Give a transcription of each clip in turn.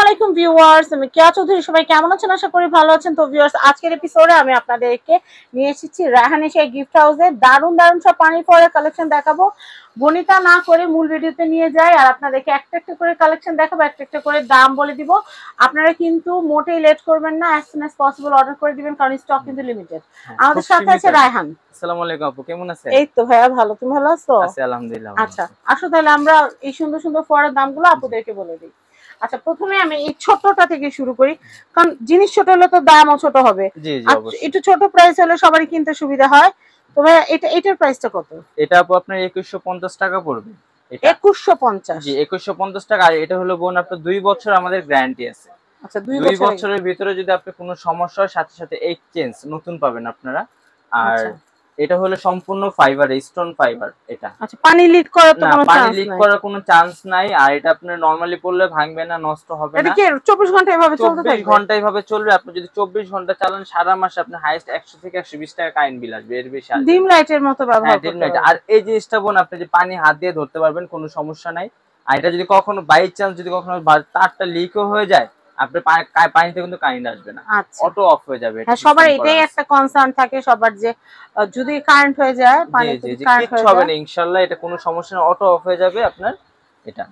আলাইকুম ভিউয়ার্স, আমি কেয়া চৌধুরী। সবাই কেমন আছেন? আশা করি ভালো আছেন। তো ভিউয়ার্স, আজকের এপিসোডে আমি আপনাদেরকে নিয়ে এসেছি রায়হান এশিয়া গিফট হাউসে দারুণ দারুণ সব পানি ফলের কালেকশন দেখাবো। বনিতা না করে মূল ভিডিওতে নিয়ে যাই আর আপনাদেরকে একটা একটা করে কালেকশন দেখাবো, একটা একটা করে দাম বলে দিব। আপনারা কিন্তু মোটেই লেট করবেন না, as soon as possible order করে দিবেন, কারণ স্টক কিন্তু লিমিটেড। আমাদের সাথে আছে রায়হান। আসসালামু আলাইকুম আপু, কেমন আছেন? এই তো ভাইয়া ভালো, তুমি ভালো আছো? আছি আলহামদুলিল্লাহ। আচ্ছা, আসো তাহলে আমরা এই সুন্দর সুন্দর ফলের দামগুলো আপুদেরকে বলে দিই। আচ্ছা, প্রথমে আমি এই ছোটটা থেকে শুরু করি, কারণ জিনিস ছোট হলে তো দামও ছোট হবে। জি জি অবশ্যই। একটু ছোট প্রাইস হলে সবারই কিনতে সুবিধা হয়। তবে এটার প্রাইসটা কত? এটা আপু আপনার 2150 টাকা পড়বে। এটা 2150? জি 2150 টাকা। আর এটা হলো বোন আপনার 2 বছর আমাদের গ্যারান্টি আছে। আচ্ছা, 2 বছরের ভিতরে যদি আপনার কোনো সমস্যা হয় সাথে সাথে এক্সচেঞ্জ নতুন পাবেন আপনারা। আর এটা হলো সম্পূর্ণ ফাইবার, স্টোন ফাইবার এটা। আচ্ছা, পানি লিক করার তো কোনো চান্স নাই? পানি লিক করার কোনো চান্স নাই। আর এটা আপনার নরমালি পড়লে ভাঙবে না, নষ্ট হবে না। এটা কি 24 ঘন্টা এভাবে চলতে থাকবে? 24 ঘন্টা এভাবে চলবে। আপনি যদি 24 ঘন্টা চালান সারা মাসে আপনার হাইয়েস্ট 100 থেকে 120 টাকা কারেন্ট বিল আসবে, এর বেশি আসবে। ডিম লাইটের মতো ব্যবহার করতে পারবেন। আর এই জিনিসটা বোন আপনি যে পানি হাত দিয়ে ধরতে পারবেন, কোনো সমস্যা নাই। আর এটা যদি কখনো বাই চান্স যদি কখনো তারটা লিকও হয়ে যায়, আপনার পানিতে কিন্তু কারেন্ট আসবে না, অটো অফ হয়ে যাবে। হ্যাঁ, সবার এটাই একটা কনসার্ন থাকে সবার, যে যদি কারেন্ট হয়ে যায়, পানিতে কারেন্ট হয়ে যায়, হবে না ইনশাআল্লাহ, এটা কোনো সমস্যা না, অটো অফ হয়ে যাবে আপনার। এটা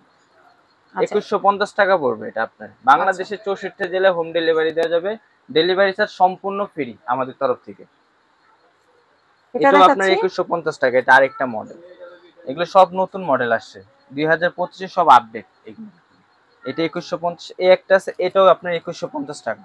2150 টাকা পড়বে। এটা আপনার বাংলাদেশের 64 জেলায় হোম ডেলিভারি দেওয়া যাবে। ডেলিভারি চার্জ সম্পূর্ণ ফ্রি আমাদের তরফ থেকে। এটা আপনার 2150 টাকা। এটা আরেকটা মডেল, এগুলো সব নতুন মডেল আসছে 2025 এ, সব আপডেট এগুলো। এটা 2150। এই একটা আছে, এটাও আপনার 2150 টাকা।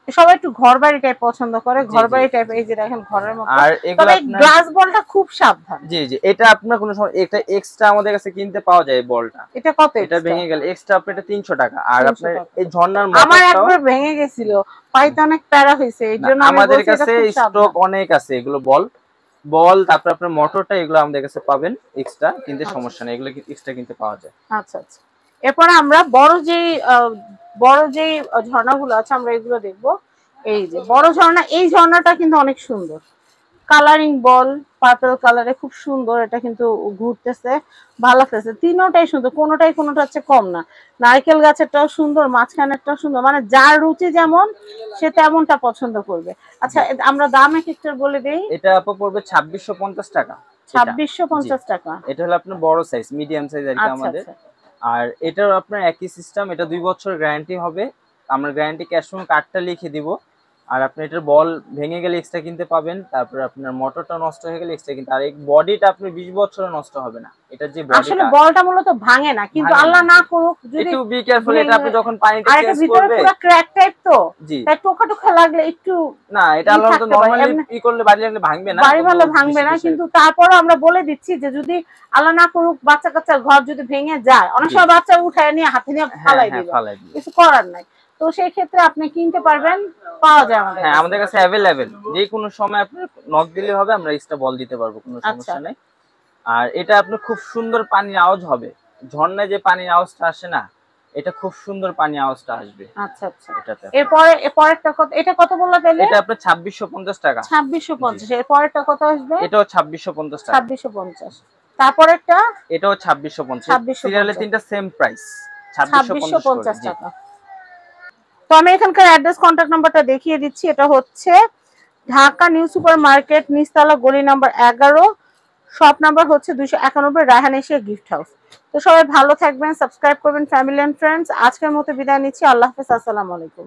সবাই একটু ঘরবাড়ি টাইপ পছন্দ করে, ঘরবাড়ি টাইপ। এই যে দেখেন ঘরের মতো। আর এগুলো আপনার গ্লাস বলটা খুব সাবধান। জি জি, এটা আপনার কোনো সময় এটা এক্সট্রা আমাদের কাছে কিনতে পাওয়া যায় বলটা। এটা কত? এটা ভেঙে গেল এক্সট্রা আপনার এটা 300 টাকা। আর আপনার এই ঝর্ণার মতো আমার একবার ভেঙে গেছিল, পাইতে অনেক প্যারা হইছে, এইজন্য আমাদের কাছে স্টক অনেক আছে এগুলো বল তারপর আপনার মোটরটা, এগুলো আমাদের কাছে পাবেন এক্সট্রা কিনতে, সমস্যা নেই, এগুলো এক্সট্রা কিনতে পাওয়া যায়। আচ্ছা আচ্ছা, এরপর আমরা বড় যেই ঝর্ণাগুলো আছে আমরা এগুলো দেখবো। এই যে বড় ঝর্ণা, এই ঝর্ণাটা কিন্তু অনেক সুন্দর, কালারিং বল, পার্পল কালারে, খুব সুন্দর। এটা কিন্তু ঘুরতেছে, ভালো লাগতেছে, তিনোটাই সুন্দর, কোনোটা হচ্ছে কম না। নারকেল গাছেরটাও সুন্দর, মাঝখানেরটাও সুন্দর, মানে যার রুচি যেমন সে তেমনটা পছন্দ করবে। আচ্ছা, আমরা দাম এক একটা বলে দেই। এটা আপু পড়বে 2650 টাকা। 2650 টাকা। এটা হলো আপনার বড় সাইজ, মিডিয়াম সাইজ আর কি আমাদের। আর এটার আপনার একই সিস্টেম, এটা 2 বছর গ্যারান্টি হবে। আমরা গ্যারান্টি ক্যাশ অন কার্ডটা লিখে দিব। আর আপনি এটার বল ভেঙে গেলে এক্সট্রা কিনতে পাবেন, তারপর আপনার মোটরটা নষ্ট হয়ে গেলে এক্সট্রা কিনতে। আর এই বডিটা আপনি 20 বছরে নষ্ট হবে না। এটা যে বডিটা আসলে বলটা মূলত ভাঙে না, কিন্তু আল্লাহ না করুক যদি একটু বি কেয়ারফুল। এটা আপনি যখন পানিতে চেঞ্জ করবে, পুরো ক্র্যাক টাইপ তো, তাই টোকা লাগলে একটু না, এটা আল্লাহ তো নরমালি ই করলে বাড়ি লাগলে ভাঙবে না, বাড়ি ভালো ভাঙবে না। কিন্তু তারপরও আমরা বলে দিচ্ছি যে যদি আল্লাহ না করুক বাচ্চা কাচ্চার ঘর যদি ভেঙে যায়, অনেক সময় বাচ্চা উঠায় নিয়ে হাতে নিয়ে ফালাই দিবে, কিছু করার নাই। তো সেই ক্ষেত্রে আপনি কিনতে পারবেন, পাওয়া যায় আমাদের। হ্যাঁ, আমাদের কাছে अवेलेबल, যে কোনো সময় আপনি নক দিলে হবে, আমরা এক্সট্রা বল দিতে পারবো, কোনো সমস্যা নাই। আর এটা আপনার খুব সুন্দর পানির আওয়াজ হবে, ঝর্ণায় যে পানির আওয়াজটা আসে না, এটা খুব সুন্দর পানির আওয়াজটা আসবে। আচ্ছা আচ্ছা, এরপরেরটা কত? এটা কত বললা তাহলে? এটা আপনার 2650 টাকা। 2650। এরপরেরটা কত আসবে? এটাও 2650 টাকা। 2650। তারপরেরটা? এটাও 2650। সিরিয়ালে তিনটা সেম প্রাইস, 2650 টাকা। তো আমি এখানকার অ্যাড্রেস, কন্টাক্ট নাম্বারটা দেখিয়ে দিচ্ছি। এটা হচ্ছে ঢাকা নিউ সুপার মার্কেট, নিচতলা, গলি নাম্বার 11, শপ নাম্বার হচ্ছে 291, রায়হান এশিয়া গিফট হাউস। তো সবাই ভালো থাকবেন, সাবস্ক্রাইব করবেন ফ্যামিলি এন্ড ফ্রেন্ডস। আজকের মতো বিদায় নিচ্ছি, আল্লাহ হাফেজ, আসসালামু আলাইকুম।